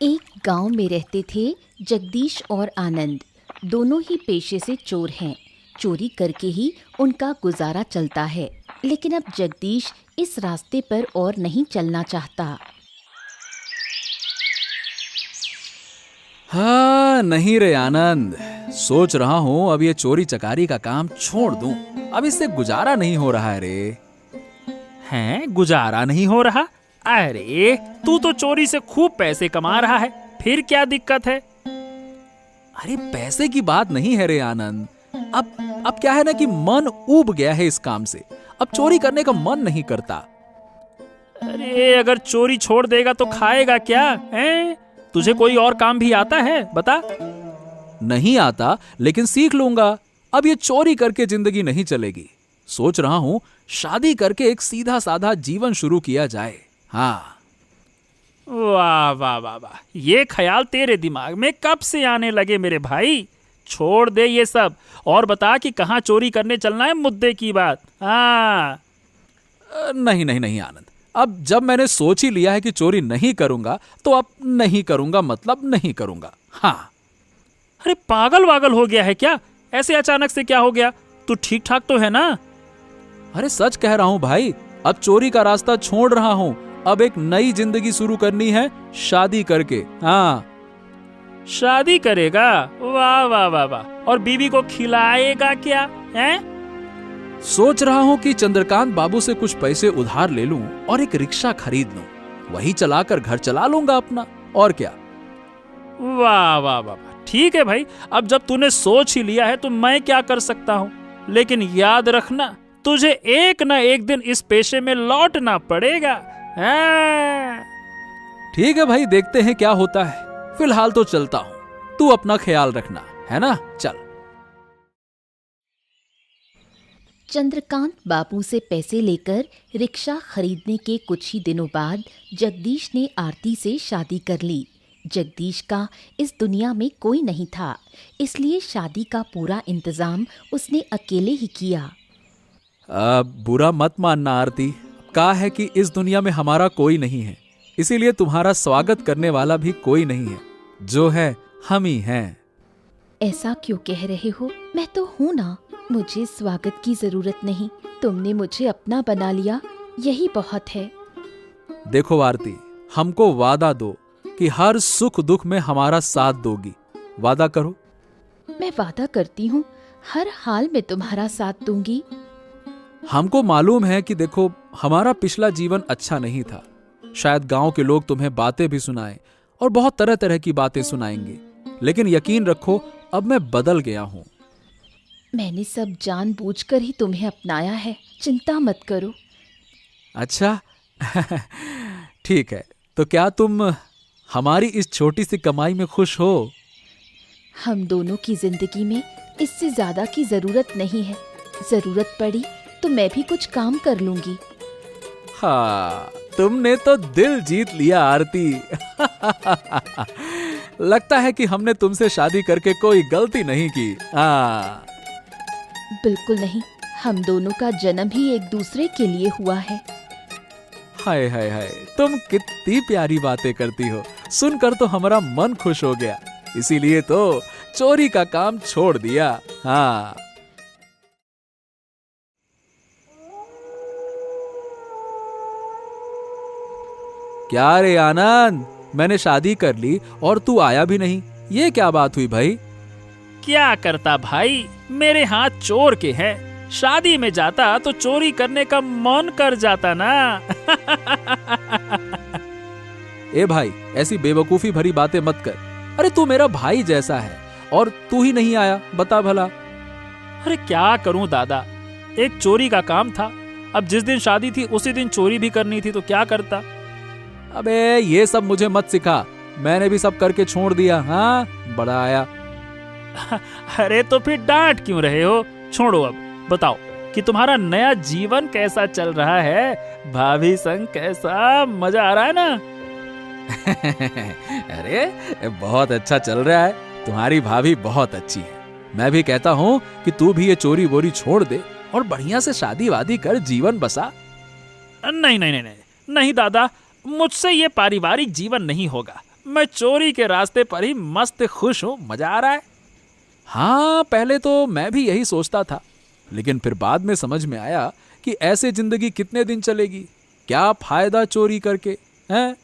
एक गांव में रहते थे जगदीश और आनंद। दोनों ही पेशे से चोर हैं। चोरी करके ही उनका गुजारा चलता है। लेकिन अब जगदीश इस रास्ते पर और नहीं चलना चाहता। हाँ, नहीं रे आनंद, सोच रहा हूँ अब ये चोरी चकारी का काम छोड़ दूं। अब इससे गुजारा नहीं हो रहा है रे। हैं, गुजारा नहीं हो रहा? अरे तू तो चोरी से खूब पैसे कमा रहा है, फिर क्या दिक्कत है? अरे पैसे की बात नहीं है रे आनंद। अब क्या है ना कि मन ऊब गया है इस काम से। अब चोरी करने का मन नहीं करता। अरे अगर चोरी छोड़ देगा तो खाएगा क्या? हैं? तुझे कोई और काम भी आता है, बता। नहीं आता, लेकिन सीख लूंगा। अब ये चोरी करके जिंदगी नहीं चलेगी। सोच रहा हूं शादी करके एक सीधा साधा जीवन शुरू किया जाए। हाँ। वाह वाह वाह वाह, ये ख्याल तेरे दिमाग में कब से आने लगे मेरे भाई? छोड़ दे ये सब और बता कि कहाँ चोरी करने चलना है, मुद्दे की बात। हाँ। नहीं नहीं नहीं आनंद, अब जब मैंने सोच ही लिया है कि चोरी नहीं करूंगा तो अब नहीं करूंगा, मतलब नहीं करूंगा। हाँ। अरे पागल वागल हो गया है क्या? ऐसे अचानक से क्या हो गया? तू ठीक ठाक तो है ना? अरे सच कह रहा हूं भाई, अब चोरी का रास्ता छोड़ रहा हूं। अब एक नई जिंदगी शुरू करनी है, शादी करके। हाँ। शादी करेगा? वाह वाह वाह वाह। और बीवी को खिलाएगा क्या? हैं? सोच रहा हूं कि चंद्रकांत बाबू से कुछ पैसे उधार ले लूं और एक रिक्शा खरीद लूं। वही चलाकर घर चला लूंगा अपना, और क्या। वाह वाह वाह, ठीक है भाई। अब जब तूने सोच ही लिया है तो मैं क्या कर सकता हूँ। लेकिन याद रखना, तुझे एक ना एक दिन इस पेशे में लौटना पड़ेगा। हाँ। ठीक है भाई, देखते हैं क्या होता है। फिलहाल तो चलता हूं, तू अपना ख्याल रखना, है ना? चल। चंद्रकांत बाबू से पैसे लेकर रिक्शा खरीदने के कुछ ही दिनों बाद जगदीश ने आरती से शादी कर ली। जगदीश का इस दुनिया में कोई नहीं था, इसलिए शादी का पूरा इंतजाम उसने अकेले ही किया। बुरा मत मानना आरती, कहा है कि इस दुनिया में हमारा कोई नहीं है, इसीलिए तुम्हारा स्वागत करने वाला भी कोई नहीं है। जो है हम ही हैं। ऐसा क्यों कह रहे हो? मैं तो हूँ ना। मुझे स्वागत की जरूरत नहीं, तुमने मुझे अपना बना लिया, यही बहुत है। देखो आरती, हमको वादा दो कि हर सुख दुख में हमारा साथ दोगी। वादा करो। मैं वादा करती हूँ, हर हाल में तुम्हारा साथ दूंगी। हमको मालूम है कि देखो, हमारा पिछला जीवन अच्छा नहीं था। शायद गांव के लोग तुम्हें बातें भी सुनाएं और बहुत तरह तरह की बातें सुनाएंगे, लेकिन यकीन रखो अब मैं बदल गया हूं। मैंने सब जानबूझकर ही तुम्हें अपनाया है, चिंता मत करो। अच्छा ठीक है, तो क्या तुम हमारी इस छोटी सी कमाई में खुश हो? हम दोनों की जिंदगी में इससे ज्यादा की जरूरत नहीं है। जरूरत पड़ी तो मैं भी कुछ काम कर लूंगी। हाँ, तुमने तो दिल जीत लिया आरती। लगता है कि हमने तुमसे शादी करके कोई गलती नहीं की। हाँ। बिल्कुल नहीं, हम दोनों का जन्म ही एक दूसरे के लिए हुआ है। हाय हाय हाय, तुम कितनी प्यारी बातें करती हो, सुनकर तो हमारा मन खुश हो गया। इसीलिए तो चोरी का काम छोड़ दिया। हाँ। क्या रे आनंद, मैंने शादी कर ली और तू आया भी नहीं, ये क्या बात हुई भाई? क्या करता भाई, मेरे हाथ चोर के हैं। शादी में जाता तो चोरी करने का मन कर जाता ना। ए भाई, ऐसी बेवकूफी भरी बातें मत कर। अरे तू मेरा भाई जैसा है और तू ही नहीं आया, बता भला। अरे क्या करूं दादा, एक चोरी का काम था। अब जिस दिन शादी थी उसी दिन चोरी भी करनी थी, तो क्या करता। अबे ये सब मुझे मत सिखा, मैंने भी सब करके छोड़ दिया। हाँ, बड़ा आया। अरे तो फिर डांट क्यों रहे हो? छोड़ो, अब बताओ कि तुम्हारा नया जीवन कैसा चल रहा है। भाभी संग कैसा मजा आ रहा है ना? अरे बहुत अच्छा चल रहा है, तुम्हारी भाभी बहुत अच्छी है। मैं भी कहता हूँ कि तू भी ये चोरी वोरी छोड़ दे और बढ़िया से शादी वादी कर जीवन बसा। नहीं नहीं नहीं नहीं नहीं दादा, मुझसे ये पारिवारिक जीवन नहीं होगा। मैं चोरी के रास्ते पर ही मस्त खुश हूँ, मजा आ रहा है। हाँ, पहले तो मैं भी यही सोचता था, लेकिन फिर बाद में समझ में आया कि ऐसे जिंदगी कितने दिन चलेगी, क्या फायदा चोरी करके, हैं?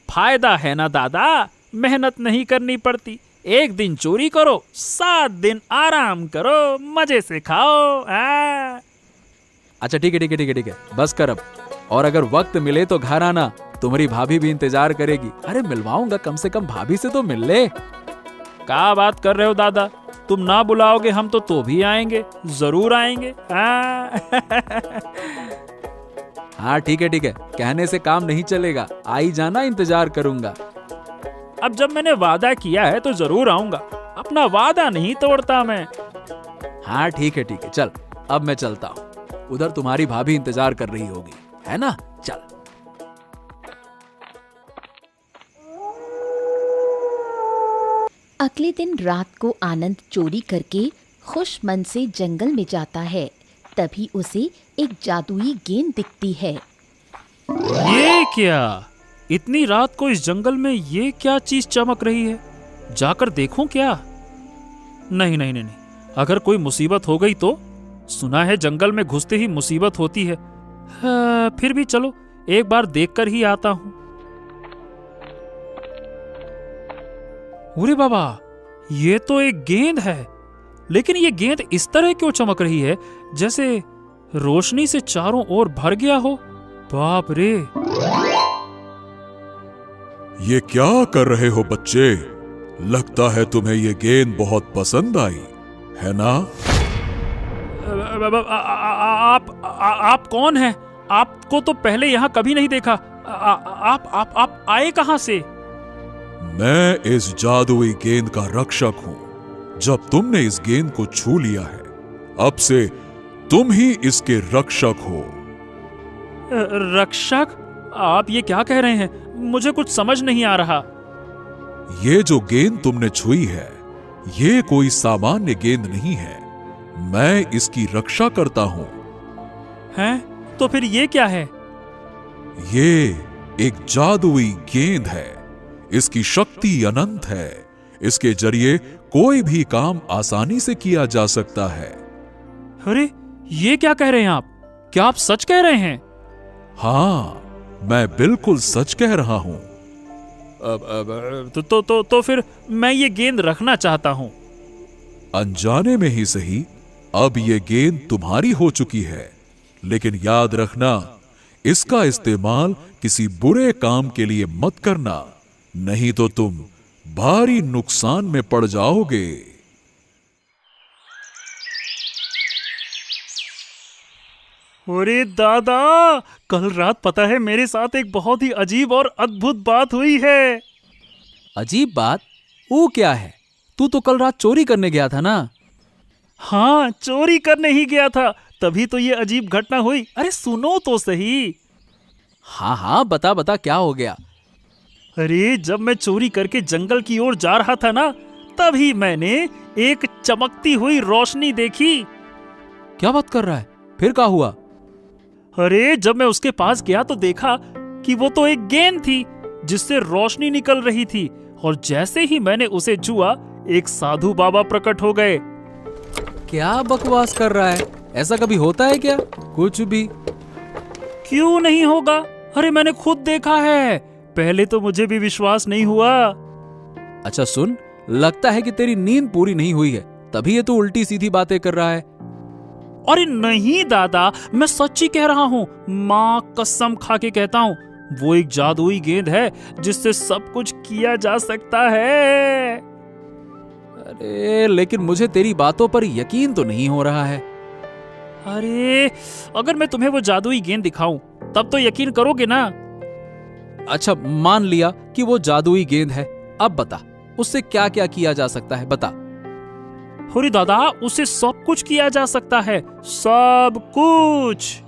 फायदा है ना दादा, मेहनत नहीं करनी पड़ती। एक दिन चोरी करो, 7 दिन आराम करो, मजे से खाओ। अच्छा ठीक है, बस कर अब। और अगर वक्त मिले तो घर आना, तुम्हारी भाभी भी इंतजार करेगी। अरे मिलवाऊंगा, कम से कम भाभी से तो मिल ले। क्या बात कर रहे हो दादा, तुम ना बुलाओगे हम तो भी आएंगे, जरूर आएंगे। हाँ ठीक है, कहने से काम नहीं चलेगा, आई जाना, इंतजार करूंगा। अब जब मैंने वादा किया है तो जरूर आऊंगा, अपना वादा नहीं तोड़ता मैं। हाँ ठीक है, चल अब मैं चलता हूँ, उधर तुम्हारी भाभी इंतजार कर रही होगी, है ना? चल। अगले दिन रात को आनंद चोरी करके खुश मन से जंगल में जाता है। तभी उसे एक जादुई गेंद दिखती है। ये क्या, इतनी रात को इस जंगल में ये क्या चीज चमक रही है? जाकर देखूं क्या? नहीं, अगर कोई मुसीबत हो गई तो? सुना है जंगल में घुसते ही मुसीबत होती है। फिर भी चलो एक बार देखकर ही आता हूं। अरे बाबा, ये तो एक गेंद है, लेकिन ये गेंद इस तरह क्यों चमक रही है जैसे रोशनी से चारों ओर भर गया हो। बाप रे! ये क्या कर रहे हो बच्चे? लगता है तुम्हें ये गेंद बहुत पसंद आई, है ना? आप कौन हैं? आपको तो पहले यहाँ कभी नहीं देखा। आप आए कहाँ से? मैं इस जादुई गेंद का रक्षक हूँ। जब तुमने इस गेंद को छू लिया है, अब से तुम ही इसके रक्षक हो। रक्षक? आप ये क्या कह रहे हैं? मुझे कुछ समझ नहीं आ रहा। ये जो गेंद तुमने छुई है, ये कोई सामान्य गेंद नहीं है। मैं इसकी रक्षा करता हूं। हैं? तो फिर ये क्या है? ये एक जादुई गेंद है। इसकी शक्ति अनंत है। इसके जरिए कोई भी काम आसानी से किया जा सकता है। अरे, ये क्या कह रहे हैं आप? क्या आप सच कह रहे हैं? हाँ, मैं बिल्कुल सच कह रहा हूं। तो फिर मैं ये गेंद रखना चाहता हूं। अनजाने में ही सही, अब ये गेंद तुम्हारी हो चुकी है, लेकिन याद रखना, इसका इस्तेमाल किसी बुरे काम के लिए मत करना, नहीं तो तुम भारी नुकसान में पड़ जाओगे। अरे दादा, कल रात पता है मेरे साथ एक बहुत ही अजीब और अद्भुत बात हुई है। अजीब बात? वो क्या है? तू तो कल रात चोरी करने गया था ना? हाँ, चोरी करने ही गया था, तभी तो ये अजीब घटना हुई। अरे सुनो तो सही। हाँ, बता क्या हो गया? अरे, जब मैं चोरी करके जंगल की ओर जा रहा था ना, तभी मैंने एक चमकती हुई रोशनी देखी। क्या बात कर रहा है? फिर क्या हुआ? अरे, जब मैं उसके पास गया तो देखा कि वो तो एक गेंद थी जिससे रोशनी निकल रही थी, और जैसे ही मैंने उसे छुआ, एक साधु बाबा प्रकट हो गए। क्या बकवास कर रहा है? ऐसा कभी होता है क्या? कुछ भी। क्यों नहीं होगा? अरे, मैंने खुद देखा है। पहले तो मुझे भी विश्वास नहीं हुआ। अच्छा सुन, लगता है कि तेरी नींद पूरी नहीं हुई है, तभी ये तो उल्टी सीधी बातें कर रहा है। अरे नहीं दादा, मैं सच्ची कह रहा हूँ, माँ कसम खा के कहता हूँ, वो एक जादुई गेंद है जिससे सब कुछ किया जा सकता है। अरे लेकिन मुझे तेरी बातों पर यकीन तो नहीं हो रहा है। अरे, अगर मैं तुम्हें वो जादुई गेंद दिखाऊं, तब तो यकीन करोगे ना? अच्छा, मान लिया कि वो जादुई गेंद है, अब बता उससे क्या क्या किया जा सकता है, बता। अरे दादा, उससे सब कुछ किया जा सकता है, सब कुछ।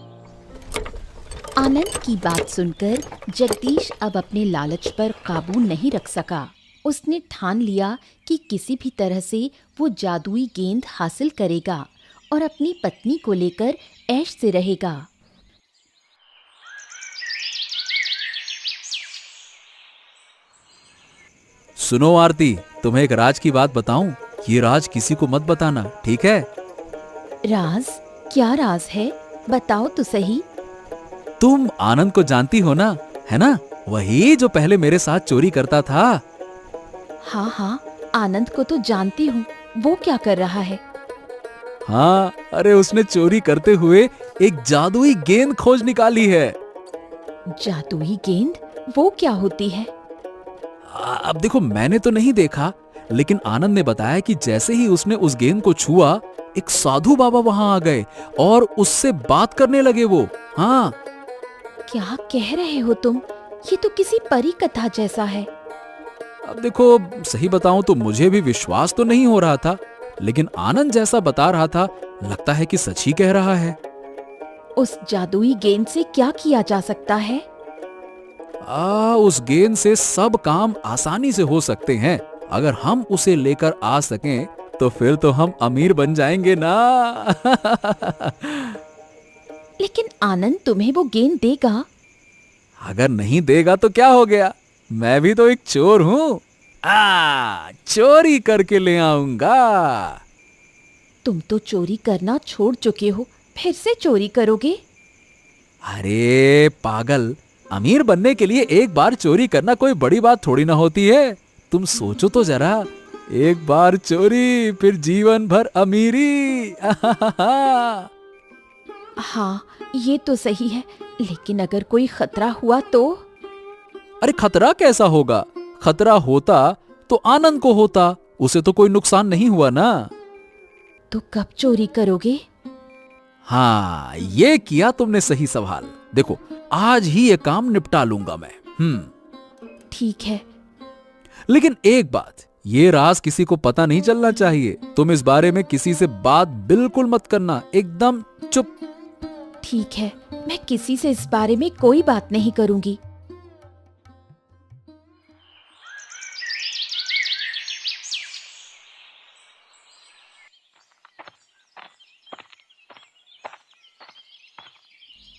आनंद की बात सुनकर जगदीश अब अपने लालच पर काबू नहीं रख सका। उसने ठान लिया कि किसी भी तरह से वो जादुई गेंद हासिल करेगा और अपनी पत्नी को लेकर ऐश से रहेगा। सुनो आरती, तुम्हें एक राज की बात बताऊं? ये राज किसी को मत बताना, ठीक है? राज? क्या राज है, बताओ तो सही। तुम आनंद को जानती हो ना, है ना? वही जो पहले मेरे साथ चोरी करता था। हाँ हाँ, आनंद को तो जानती हूँ। वो क्या कर रहा है? हाँ, अरे उसने चोरी करते हुए एक जादुई गेंद खोज निकाली है। जादुई गेंद? वो क्या होती है? अब देखो, मैंने तो नहीं देखा, लेकिन आनंद ने बताया कि जैसे ही उसने उस गेंद को छुआ, एक साधु बाबा वहां आ गए और उससे बात करने लगे वो। हाँ। क्या कह रहे हो तुम? ये तो किसी परी कथा जैसा है। अब देखो, सही बताऊं तो मुझे भी विश्वास तो नहीं हो रहा था, लेकिन आनंद जैसा बता रहा था, लगता है कि सच ही कह रहा है। उस जादुई गेंद से क्या किया जा सकता है? उस गेंद से सब काम आसानी से हो सकते हैं। अगर हम उसे लेकर आ सकें तो फिर तो हम अमीर बन जाएंगे ना। लेकिन आनंद तुम्हें वो गेंद देगा? अगर नहीं देगा तो क्या हो गया, मैं भी तो एक चोर हूं। चोरी करके ले आऊंगा। तुम तो चोरी करना छोड़ चुके हो, फिर से चोरी करोगे? अरे पागल, अमीर बनने के लिए एक बार चोरी करना कोई बड़ी बात थोड़ी ना होती है। तुम सोचो तो जरा, एक बार चोरी, फिर जीवन भर अमीरी। हाँ, ये तो सही है, लेकिन अगर कोई खतरा हुआ तो? अरे खतरा कैसा होगा? खतरा होता तो आनंद को होता, उसे तो कोई नुकसान नहीं हुआ ना। तो कब चोरी करोगे? हाँ, ये किया तुमने सही सवाल। देखो, आज ही ये काम निपटा लूंगा मैं। ठीक है। लेकिन एक बात, ये राज किसी को पता नहीं चलना चाहिए। तुम इस बारे में किसी से बात बिल्कुल मत करना, एकदम चुप। ठीक है, मैं किसी से इस बारे में कोई बात नहीं करूंगी।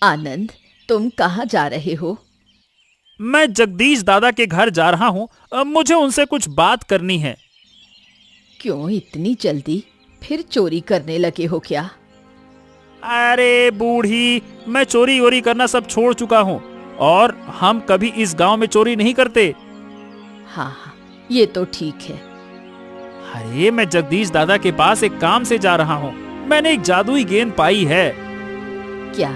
आनंद, तुम कहाँ जा रहे हो? मैं जगदीश दादा के घर जा रहा हूँ। मुझे उनसे कुछ बात करनी है। क्यों इतनी जल्दी? फिर चोरी करने लगे हो क्या? अरे बूढ़ी, मैं चोरी वोरी करना सब छोड़ चुका हूँ और हम कभी इस गांव में चोरी नहीं करते। हाँ हाँ, ये तो ठीक है। अरे मैं जगदीश दादा के पास एक काम से जा रहा हूँ। मैंने एक जादुई गेंद पाई है। क्या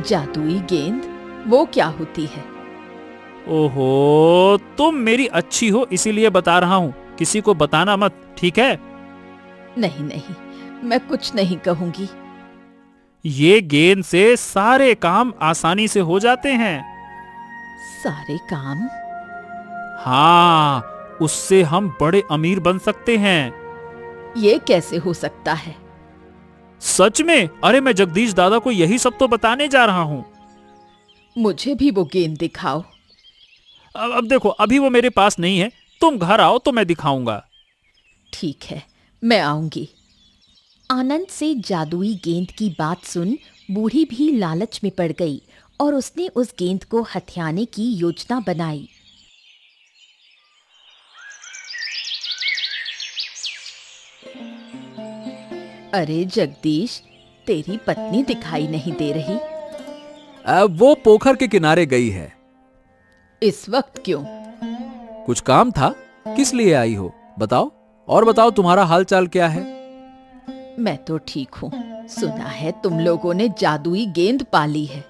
जादुई गेंद? वो क्या होती है? ओहो, तुम मेरी अच्छी हो इसीलिए बता रहा हूँ, किसी को बताना मत, ठीक है? नहीं नहीं, मैं कुछ नहीं कहूंगी। ये गेंद से सारे काम आसानी से हो जाते हैं। सारे काम? हाँ, उससे हम बड़े अमीर बन सकते हैं। ये कैसे हो सकता है? सच में? अरे मैं जगदीश दादा को यही सब तो बताने जा रहा हूँ। मुझे भी वो गेंद दिखाओ। अब देखो, अभी वो मेरे पास नहीं है, तुम घर आओ तो मैं दिखाऊंगा। ठीक है, मैं आऊंगी। आनंद से जादुई गेंद की बात सुन बूढ़ी भी लालच में पड़ गई और उसने उस गेंद को हथियाने की योजना बनाई। अरे जगदीश, तेरी पत्नी दिखाई नहीं दे रही। अब वो पोखर के किनारे गई है। इस वक्त क्यों? कुछ काम था। किस लिए आई हो, बताओ? और बताओ, तुम्हारा हाल चाल क्या है? मैं तो ठीक हूँ। सुना है तुम लोगों ने जादुई गेंद पाली है।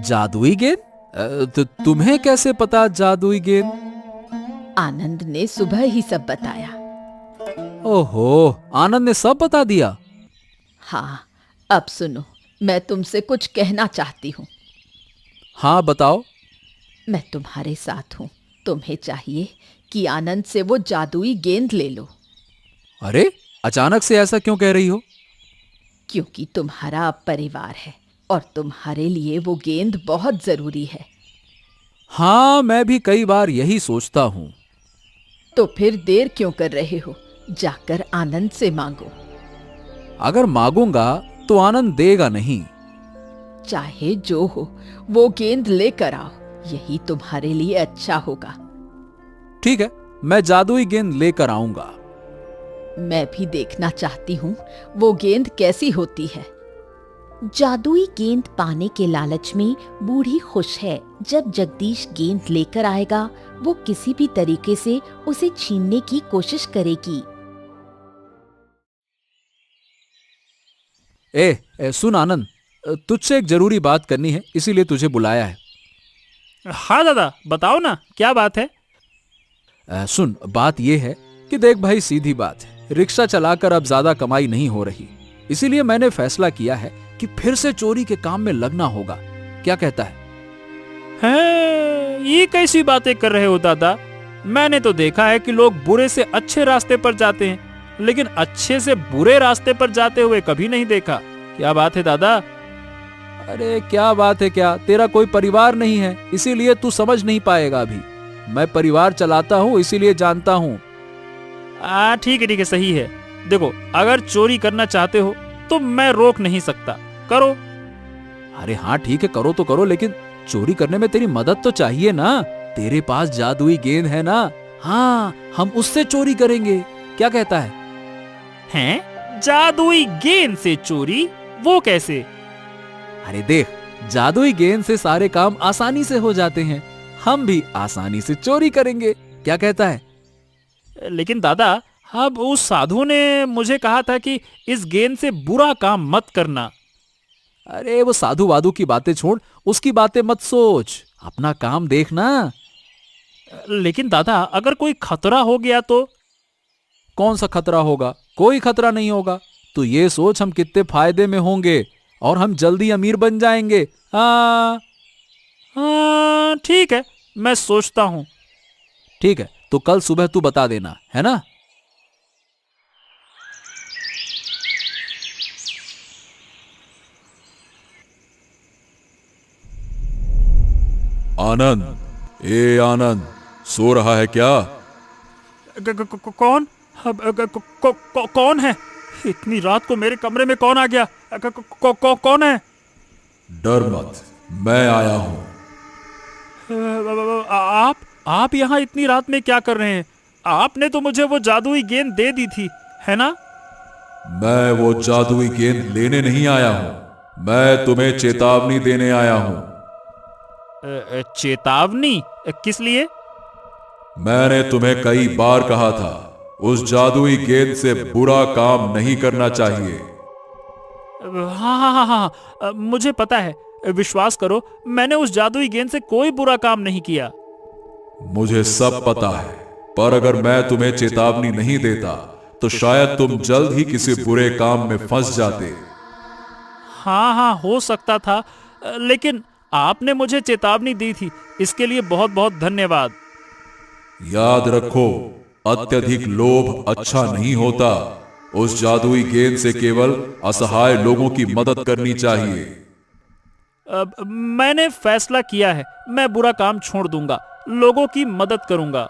जादुई गेंद? तो तुम्हें कैसे पता जादुई गेंद? आनंद ने सुबह ही सब बताया। ओहो, आनंद ने सब बता दिया? हाँ, अब सुनो, मैं तुमसे कुछ कहना चाहती हूँ। हाँ बताओ। मैं तुम्हारे साथ हूँ। तुम्हें चाहिए कि आनंद से वो जादुई गेंद ले लो। अरे, अचानक से ऐसा क्यों कह रही हो? क्योंकि तुम्हारा अब परिवार है और तुम्हारे लिए वो गेंद बहुत जरूरी है। हाँ, मैं भी कई बार यही सोचता हूँ। तो फिर देर क्यों कर रहे हो? जाकर आनंद से मांगो। अगर मांगूंगा तो आनंद देगा नहीं। चाहे जो हो, वो गेंद लेकर आओ, यही तुम्हारे लिए अच्छा होगा। ठीक है, मैं जादुई गेंद लेकर आऊंगा। मैं भी देखना चाहती हूँ वो गेंद कैसी होती है। जादुई गेंद पाने के लालच में बूढ़ी खुश है। जब जगदीश गेंद लेकर आएगा वो किसी भी तरीके से उसे छीनने की कोशिश करेगी। सुन आनंद, तुझसे एक जरूरी बात करनी है, इसीलिए तुझे बुलाया है। हाँ दादा, बताओ ना, क्या बात है? सुन, बात यह है कि देख भाई, सीधी बात है, रिक्शा चलाकर अब ज्यादा कमाई नहीं हो रही, इसीलिए मैंने फैसला किया है कि फिर से चोरी के काम में लगना होगा। क्या कहता है? ये कैसी बातें कर रहे हो दादा? मैंने तो देखा है कि लोग बुरे से अच्छे रास्ते पर जाते हैं, लेकिन अच्छे से बुरे रास्ते पर जाते हुए कभी नहीं देखा। क्या बात है दादा? अरे क्या बात है क्या, तेरा कोई परिवार नहीं है, इसीलिए तू समझ नहीं पाएगा अभी। मैं परिवार चलाता हूँ, इसीलिए जानता हूँ। ठीक है, सही है। देखो, अगर चोरी करना चाहते हो तो मैं रोक नहीं सकता, करो। अरे हाँ ठीक है, करो तो करो, लेकिन चोरी करने में तेरी मदद तो चाहिए ना। तेरे पास जादुई गेंद है ना? हाँ, हम उससे चोरी करेंगे। क्या कहता है? हैं? जादुई गेंद से चोरी? वो कैसे? अरे देख, जादुई गेंद से सारे काम आसानी से हो जाते हैं, हम भी आसानी से चोरी करेंगे। क्या कहता है? लेकिन दादा, अब उस साधु ने मुझे कहा था कि इस गेंद से बुरा काम मत करना। अरे वो साधु वादू की बातें छोड़, उसकी बातें मत सोच, अपना काम देखना। लेकिन दादा, अगर कोई खतरा हो गया तो? कौन सा खतरा होगा? कोई खतरा नहीं होगा। तो ये सोच हम कितने फायदे में होंगे और हम जल्दी अमीर बन जाएंगे। हाँ, ठीक है, मैं सोचता हूँ। ठीक है, तो कल सुबह तू बता देना, है ना? आनंद, आनंद, सो रहा है क्या? कौन? कौन है? इतनी रात को मेरे कमरे में कौन आ गया? कौन है? डर मत, मैं आया हूं। आप यहाँ इतनी रात में क्या कर रहे हैं? आपने तो मुझे वो जादुई गेंद दे दी थी, है ना? मैं वो जादुई गेंद लेने नहीं आया हूं, मैं तुम्हें चेतावनी देने आया हूं। चेतावनी? किस लिए? मैंने तुम्हें कई बार कहा था, उस जादुई गेंद से बुरा काम नहीं करना चाहिए। हाँ, मुझे पता है, विश्वास करो, मैंने उस जादुई गेंद से कोई बुरा काम नहीं किया। मुझे सब पता है, पर अगर मैं तुम्हें चेतावनी नहीं देता तो शायद तुम जल्द ही किसी बुरे काम में फंस जाते। हाँ, हो सकता था, लेकिन आपने मुझे चेतावनी दी थी, इसके लिए बहुत बहुत धन्यवाद। याद रखो, अत्यधिक लोभ अच्छा नहीं होता। उस जादुई गेंद से केवल असहाय लोगों की मदद करनी चाहिए। मैंने फैसला किया है, मैं बुरा काम छोड़ दूंगा, लोगों की मदद करूंगा।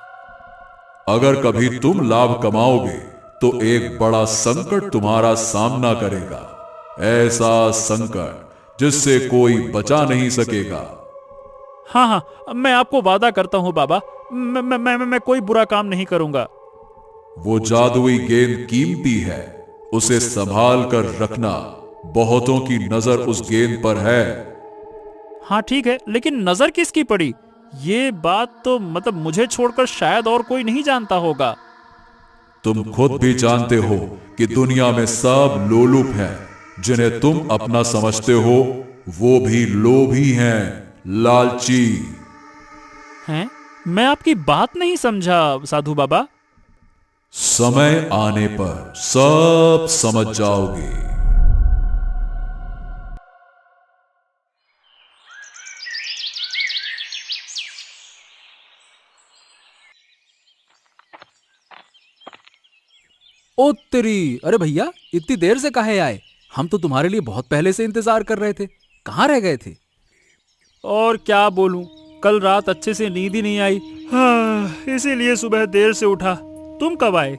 अगर कभी तुम लाभ कमाओगे तो एक बड़ा संकट तुम्हारा सामना करेगा, ऐसा संकट जिससे कोई बचा नहीं सकेगा। हाँ, मैं आपको वादा करता हूँ बाबा, मैं कोई बुरा काम नहीं करूंगा। वो जादुई गेंद कीमती है, उसे संभाल कर रखना। बहुतों की नजर उस गेंद पर है। हाँ ठीक है, लेकिन नजर किसकी पड़ी? ये बात तो मतलब मुझे छोड़कर शायद और कोई नहीं जानता होगा। तुम खुद भी जानते हो कि दुनिया में सब लोलुप हैं। जिन्हें तुम अपना समझते हो वो भी लोभी हैं, लालची हैं? मैं आपकी बात नहीं समझा साधु बाबा। समय आने पर सब समझ जाओगे। ओ तेरी, अरे भैया, इतनी देर से काहे आए? हम तो तुम्हारे लिए बहुत पहले से इंतजार कर रहे थे, कहाँ रह गए थे? और क्या बोलूं, कल रात अच्छे से नींद ही नहीं आई, इसीलिए सुबह देर से उठा। तुम कब आए?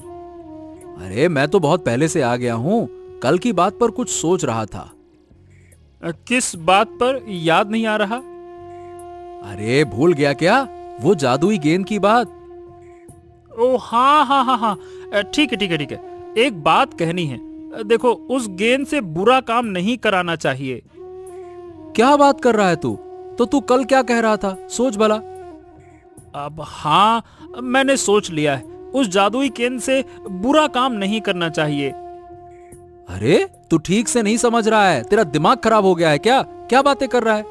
अरे मैं तो बहुत पहले से आ गया हूँ, कल की बात पर कुछ सोच रहा था। किस बात पर? याद नहीं आ रहा। अरे भूल गया क्या? वो जादुई गेंद की बात। ओ हाँ हाँ हाँ हाँ, ठीक है ठीक है ठीक है। एक बात कहनी है, देखो उस गेंद से बुरा काम नहीं कराना चाहिए। क्या बात कर रहा है तू? तो तू कल क्या कह रहा था, सोच भला। अब हाँ, मैंने सोच लिया है, उस जादुई गेंद से बुरा काम नहीं करना चाहिए। अरे तू ठीक से नहीं समझ रहा है, तेरा दिमाग खराब हो गया है क्या? क्या बातें कर रहा है?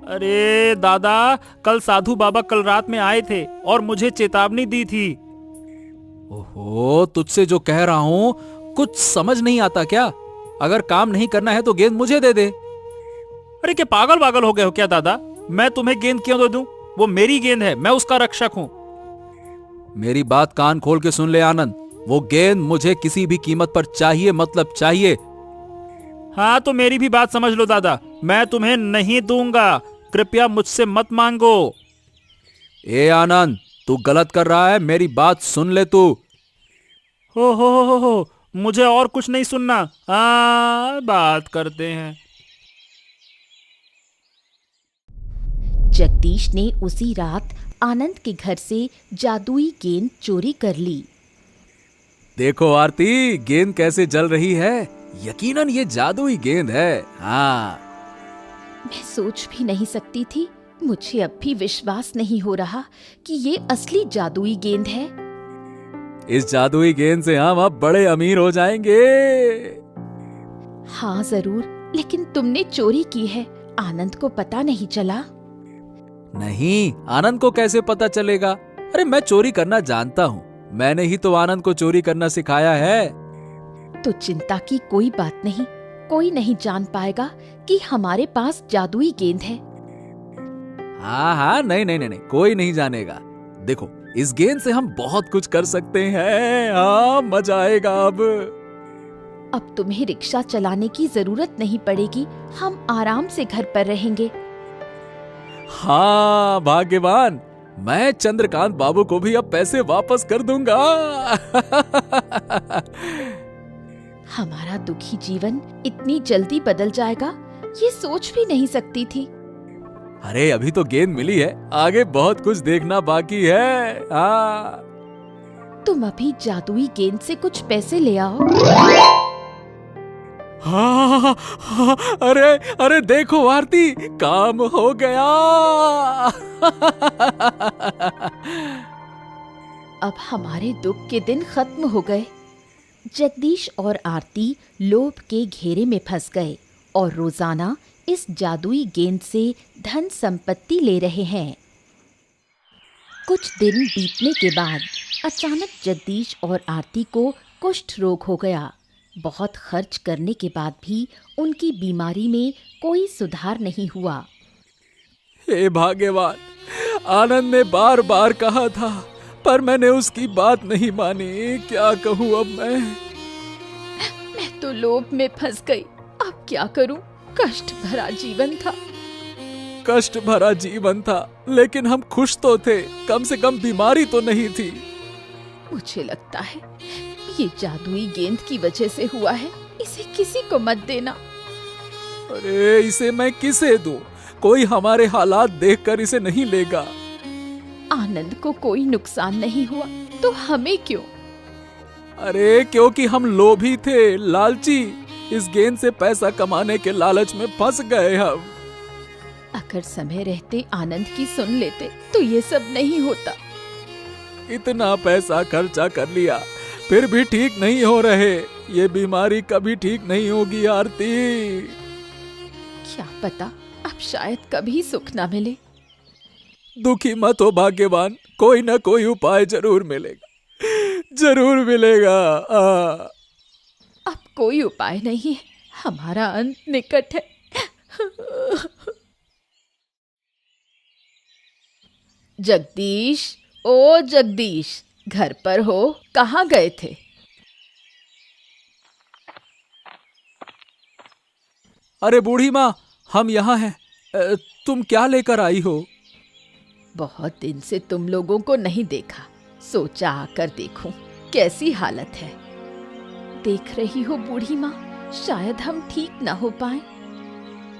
अरे दादा, कल साधु बाबा कल रात में आए थे और मुझे चेतावनी दी थी। ओहो, तुझसे जो कह रहा हूं कुछ समझ नहीं आता क्या? अगर काम नहीं करना है तो गेंद मुझे दे दे। अरे क्या पागल पागल हो गए हो क्या दादा? मैं तुम्हें गेंद क्यों दे दूं? वो मेरी गेंद है, मैं उसका रक्षक हूं। मेरी बात कान खोल के सुन ले आनंद, वो गेंद मुझे किसी भी कीमत पर चाहिए, मतलब चाहिए। हाँ तो मेरी भी बात समझ लो दादा, मैं तुम्हें नहीं दूंगा, कृपया मुझसे मत मांगो। ए आनंद, तू गलत कर रहा है, मेरी बात सुन ले तू। हो, मुझे और कुछ नहीं सुनना। हाँ, बात करते हैं। जगदीश ने उसी रात आनंद के घर से जादुई गेंद चोरी कर ली। देखो आरती, गेंद कैसे जल रही है। यकीनन ये जादुई गेंद है। हाँ, मैं सोच भी नहीं सकती थी, मुझे अब भी विश्वास नहीं हो रहा कि ये असली जादुई गेंद है। इस जादुई गेंद से हम अब बड़े अमीर हो जाएंगे। हाँ जरूर, लेकिन तुमने चोरी की है, आनंद को पता नहीं चला? नहीं, आनंद को कैसे पता चलेगा? अरे मैं चोरी करना जानता हूँ, मैंने ही तो आनंद को चोरी करना सिखाया है। तो चिंता की कोई बात नहीं, कोई नहीं जान पाएगा कि हमारे पास जादुई गेंद है। हाँ हाँ, नहीं नहीं नहीं, कोई नहीं जानेगा। देखो, इस गेंद से हम बहुत कुछ कर सकते हैं। हाँ, मजा आएगा। अब तुम्हें रिक्शा चलाने की जरूरत नहीं पड़ेगी, हम आराम से घर पर रहेंगे। हाँ भाग्यवान, मैं चंद्रकांत बाबू को भी अब पैसे वापस कर दूंगा। हमारा दुखी जीवन इतनी जल्दी बदल जाएगा, ये सोच भी नहीं सकती थी। अरे अभी तो गेंद मिली है, आगे बहुत कुछ देखना बाकी है। हाँ, तुम अभी जादुई गेंद से कुछ पैसे ले आओ। हाँ, हाँ, अरे अरे देखो आरती, काम हो गया। अब हमारे दुख के दिन खत्म हो गए। जगदीश और आरती लोभ के घेरे में फंस गए और रोजाना इस जादुई गेंद से धन संपत्ति ले रहे हैं। कुछ दिन बीतने के बाद अचानक जगदीश और आरती को कुष्ठ रोग हो गया। बहुत खर्च करने के बाद भी उनकी बीमारी में कोई सुधार नहीं हुआ। हे भाग्यवान, आनंद ने बार बार कहा था, पर मैंने उसकी बात नहीं मानी। क्या कहूँ अब मैं तो लोभ में फंस गई, अब क्या करूं? कष्ट भरा जीवन था। कष्ट भरा जीवन था, लेकिन हम खुश तो थे, कम से कम बीमारी तो नहीं थी। मुझे लगता है ये जादुई गेंद की वजह से हुआ है, इसे किसी को मत देना। अरे इसे मैं किसे दूं? कोई हमारे हालात देखकर इसे नहीं लेगा। आनंद को कोई नुकसान नहीं हुआ तो हमें क्यों? अरे क्योंकि हम लोभी थे, लालची। इस गेंद से पैसा कमाने के लालच में फंस गए हम। अगर समय रहते आनंद की सुन लेते तो ये सब नहीं होता। इतना पैसा खर्चा कर लिया, फिर भी ठीक नहीं हो रहे। ये बीमारी कभी ठीक नहीं होगी आरती। क्या पता, अब शायद कभी सुख ना मिले। दुखी मत हो भाग्यवान, कोई ना कोई उपाय जरूर मिलेगा, जरूर मिलेगा। अब कोई उपाय नहीं है, हमारा अंत निकट है। जगदीश, ओ जगदीश, घर पर हो? कहाँ गए थे? अरे बूढ़ी माँ, हम यहाँ हैं। तुम क्या लेकर आई हो? बहुत दिन से तुम लोगों को नहीं देखा, सोचा आकर देखूं कैसी हालत है। देख रही हो बूढ़ी माँ, शायद हम ठीक ना हो पाए।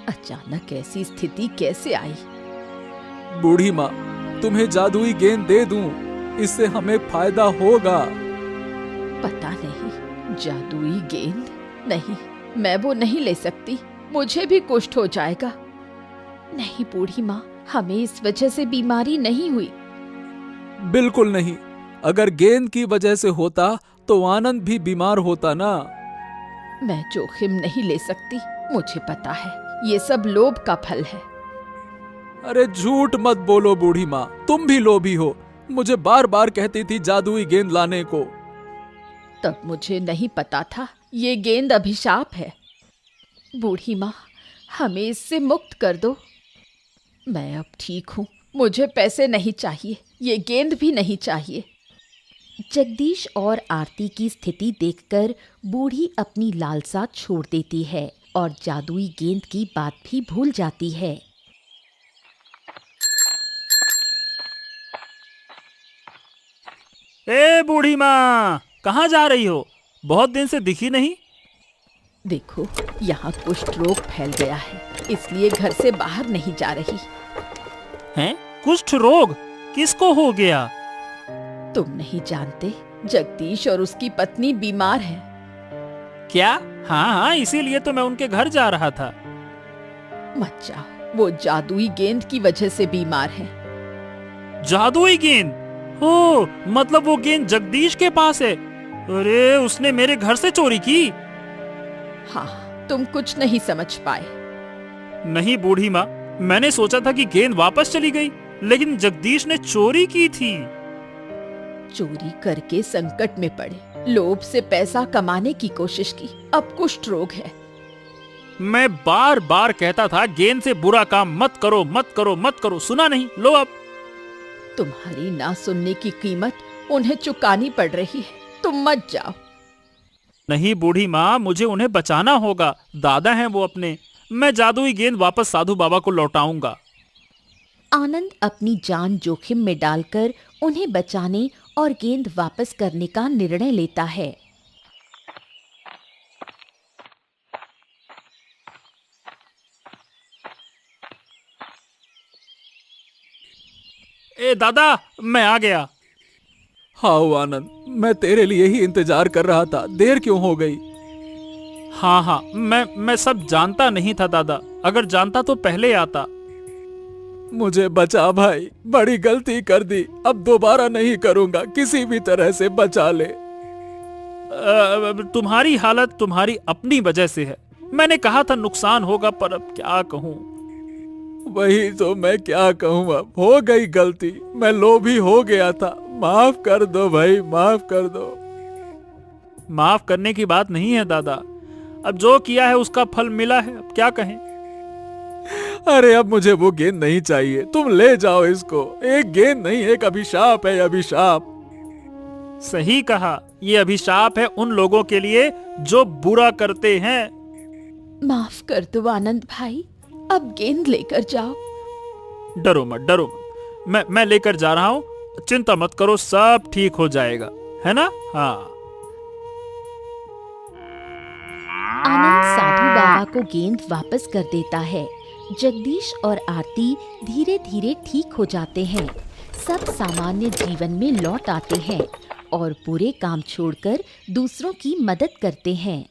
अचानक ऐसी स्थिति कैसे आई? बूढ़ी माँ, तुम्हें जादुई गेंद दे दूं, इससे हमें फायदा होगा। पता नहीं, जादुई गेंद? नहीं, मैं वो नहीं ले सकती, मुझे भी कुष्ठ हो जाएगा। नहीं बूढ़ी माँ, हमें इस वजह से बीमारी नहीं हुई। बिल्कुल नहीं, अगर गेंद की वजह से होता तो आनंद भी बीमार होता ना। मैं जोखिम नहीं ले सकती, मुझे पता है ये सब लोभ का फल है। अरे झूठ मत बोलो बूढ़ी माँ, तुम भी लोभी हो। मुझे बार बार कहती थी जादुई गेंद लाने को। तब मुझे नहीं पता था ये गेंद अभिशाप है। बूढ़ी माँ, हमें इससे मुक्त कर दो। मैं अब ठीक हूँ, मुझे पैसे नहीं चाहिए, ये गेंद भी नहीं चाहिए। जगदीश और आरती की स्थिति देखकर बूढ़ी अपनी लालसा छोड़ देती है और जादुई गेंद की बात भी भूल जाती है। ए बूढ़ी माँ, कहाँ जा रही हो? बहुत दिन से दिखी नहीं। देखो, यहाँ कुष्ठ रोग फैल गया है, इसलिए घर से बाहर नहीं जा रही। हैं? कुष्ठ रोग किसको हो गया? तुम नहीं जानते, जगदीश और उसकी पत्नी बीमार हैं। क्या? हाँ हाँ, इसीलिए तो मैं उनके घर जा रहा था। मत जाओ, वो जादुई गेंद की वजह से बीमार हैं। जादुई गेंद? ओ, मतलब वो गेंद जगदीश के पास है। अरे, उसने मेरे घर से चोरी की। हाँ, तुम कुछ नहीं समझ पाए। नहीं बूढ़ी माँ, मैंने सोचा था कि गेंद वापस चली गई, लेकिन जगदीश ने चोरी की थी। चोरी करके संकट में पड़े, लोभ से पैसा कमाने की कोशिश की, अब कुष्ठ रोग है। मैं बार बार कहता था गेंद से बुरा काम मत करो, मत करो, मत करो, सुना नहीं। लो अब। तुम्हारी ना सुनने की कीमत उन्हें चुकानी पड़ रही है, तुम मत जाओ। नहीं बूढ़ी माँ, मुझे उन्हें बचाना होगा, दादा हैं वो अपने। मैं जादुई गेंद वापस साधु बाबा को लौटाऊंगा। आनंद अपनी जान जोखिम में डालकर उन्हें बचाने और गेंद वापस करने का निर्णय लेता है। ए दादा, मैं आ गया। हाँ आनंद, मैं तेरे लिए ही इंतजार कर रहा था, देर क्यों हो गई? हाँ हाँ, मैं सब जानता नहीं था दादा, अगर जानता तो पहले आता। मुझे बचा भाई, बड़ी गलती कर दी, अब दोबारा नहीं करूंगा, किसी भी तरह से बचा ले। तुम्हारी हालत तुम्हारी अपनी वजह से है। मैंने कहा था नुकसान होगा, पर अब क्या कहूँ। वही तो मैं क्या कहूँ, अब हो गई गलती, मैं लोभी हो गया था, माफ कर दो भाई, माफ कर दो। माफ करने की बात नहीं है दादा, अब जो किया है उसका फल मिला है, अब क्या कहें। अरे अब मुझे वो गेंद नहीं चाहिए, तुम ले जाओ इसको। एक गेंद नहीं, एक अभिशाप है, अभिशाप। सही कहा, ये अभिशाप है उन लोगों के लिए जो बुरा करते हैं। माफ कर दो आनंद भाई, अब गेंद लेकर जाओ। डरो मत, डरो मत, मैं लेकर जा रहा हूँ, चिंता मत करो, सब ठीक हो जाएगा, है ना? हाँ। आनंद साधु बाबा को गेंद वापस कर देता है। जगदीश और आरती धीरे धीरे ठीक हो जाते हैं, सब सामान्य जीवन में लौट आते हैं और बुरे काम छोड़कर दूसरों की मदद करते हैं।